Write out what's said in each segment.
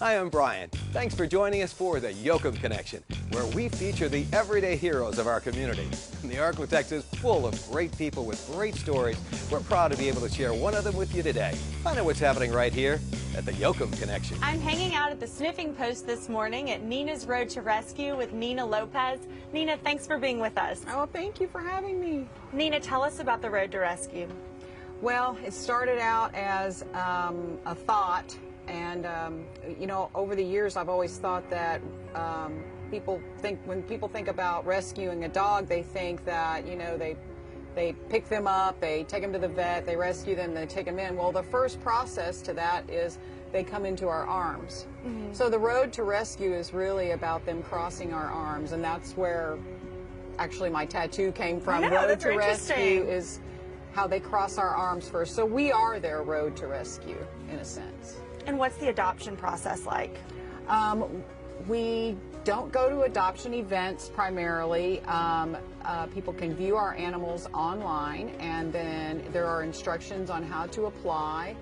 Hi, I'm Brian. Thanks for joining us for the Yoakum Connection, where we feature the everyday heroes of our community. The Arklatex is full of great people with great stories. We're proud to be able to share one of them with you today. Find out what's happening right here at the Yoakum Connection. I'm hanging out at the sniffing post this morning at Ninna's Road to Rescue with Ninna Lopez. Ninna, thanks for being with us. Oh, thank you for having me. Ninna, tell us about the Road to Rescue. Well, it started out as a thought, and you know, over the years I've always thought that when people think about rescuing a dog, they think that, you know, they pick them up, they take them to the vet, they rescue them, they take them in. Well, the first process to that is they come into our arms. Mm-hmm. So the Road to Rescue is really about them crossing our arms, and that's where actually my tattoo came from. Road to Rescue is how they cross our arms first. So we are their Road to Rescue, in a sense. And what's the adoption process like? We don't go to adoption events primarily. People can view our animals online, and then there are instructions on how to apply.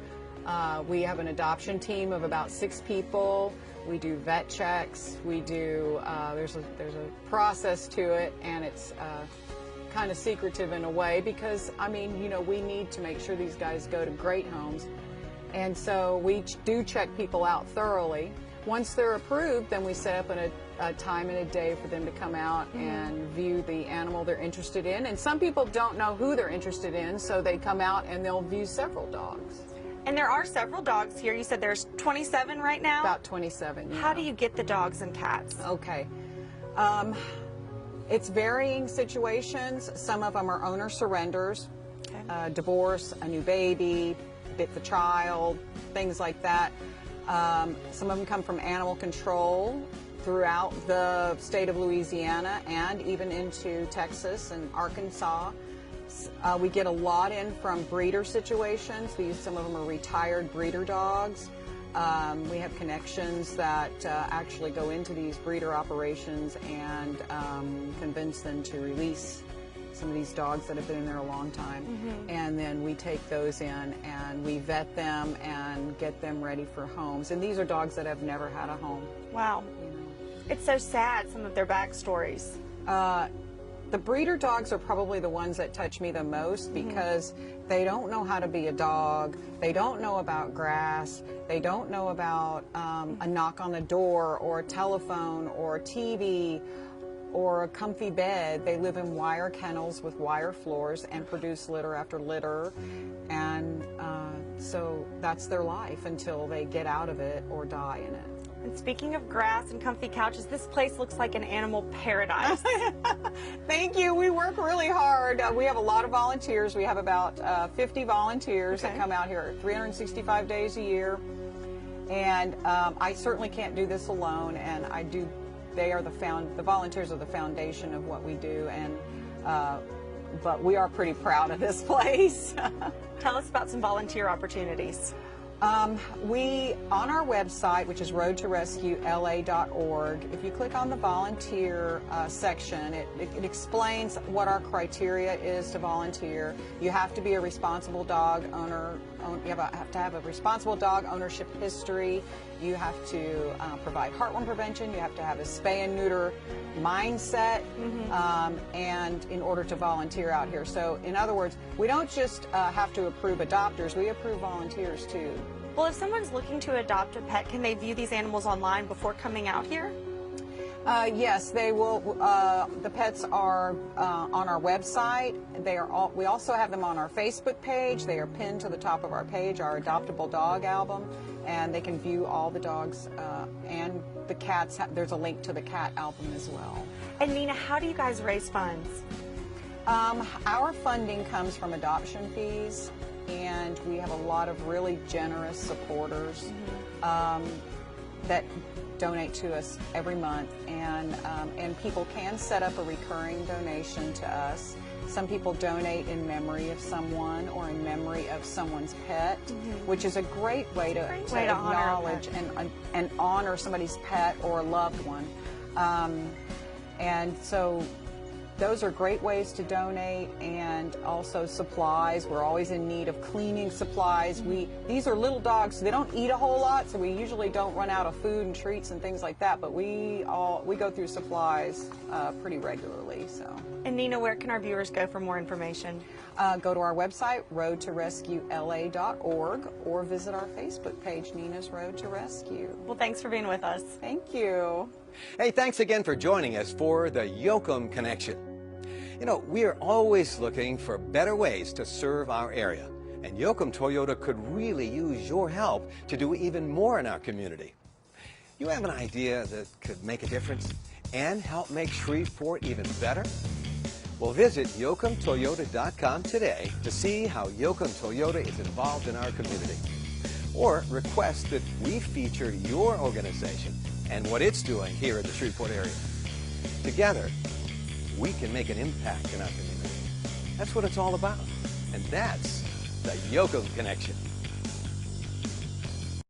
We have an adoption team of about 6 people. We do vet checks. We do, there's a process to it, and it's kind of secretive in a way because, I mean, you know, we need to make sure these guys go to great homes. And so we do check people out thoroughly. Once they're approved, then we set up a time and a day for them to come out and view the animal they're interested in. And some people don't know who they're interested in, so they come out and they'll view several dogs. And there are several dogs here. You said there's 27 right now? About 27, yeah. How do you get the dogs and cats? Okay. It's varying situations. Some of them are owner surrenders, okay. Divorce, a new baby, bit the child, things like that. Some of them come from animal control throughout the state of Louisiana and even into Texas and Arkansas. We get a lot in from breeder situations. Some of them are retired breeder dogs. We have connections that actually go into these breeder operations and convince them to release some of these dogs that have been in there a long time. Mm-hmm. And then we take those in and we vet them and get them ready for homes. And these are dogs that have never had a home. Wow. You know. It's so sad, some of their backstories. The breeder dogs are probably the ones that touch me the most because they don't know how to be a dog. They don't know about grass. They don't know about a knock on the door or a telephone or a TV or a comfy bed. They live in wire kennels with wire floors and produce litter after litter. And so that's their life until they get out of it or die in it. And speaking of grass and comfy couches, this place looks like an animal paradise. Thank you. We work really hard. We have a lot of volunteers. We have about 50 volunteers that come out here 365 days a year. And I certainly can't do this alone. And they are the volunteers are the foundation of what we do. And but we are pretty proud of this place. Tell us about some volunteer opportunities. We, on our website, which is roadtorescuela.org, if you click on the volunteer section, it explains what our criteria is to volunteer. You have to be a responsible dog owner. You have to have a responsible dog ownership history. You have to provide heartworm prevention. You have to have a spay and neuter mindset, and in order to volunteer out here. So, in other words, we don't just have to approve adopters, we approve volunteers too. Well, if someone's looking to adopt a pet, can they view these animals online before coming out here? Yes, they will. The pets are on our website. We also have them on our Facebook page. They are pinned to the top of our page, our Adoptable Dog album, and they can view all the dogs and the cats. There's a link to the cat album as well. And Ninna, how do you guys raise funds? Our funding comes from adoption fees, and we have a lot of really generous supporters that donate to us every month, and people can set up a recurring donation to us. Some people donate in memory of someone or in memory of someone's pet, which is a great way to acknowledge and honor somebody's pet or a loved one. And so those are great ways to donate, and also supplies. We're always in need of cleaning supplies. These are little dogs, so they don't eat a whole lot, so we usually don't run out of food and treats and things like that, but we go through supplies pretty regularly. So. And Ninna, where can our viewers go for more information? Go to our website, roadtorescuela.org, or visit our Facebook page, Ninna's Road to Rescue. Well, thanks for being with us. Thank you. Hey, thanks again for joining us for the Yoakum Connection. You know, we are always looking for better ways to serve our area, and Yoakum Toyota could really use your help to do even more in our community. You have an idea that could make a difference and help make Shreveport even better? Well, visit YoakumToyota.com today to see how Yoakum Toyota is involved in our community. Or request that we feature your organization and what it's doing here in the Shreveport area. Together, we can make an impact in our community. That's what it's all about. And that's the Yoakum Connection.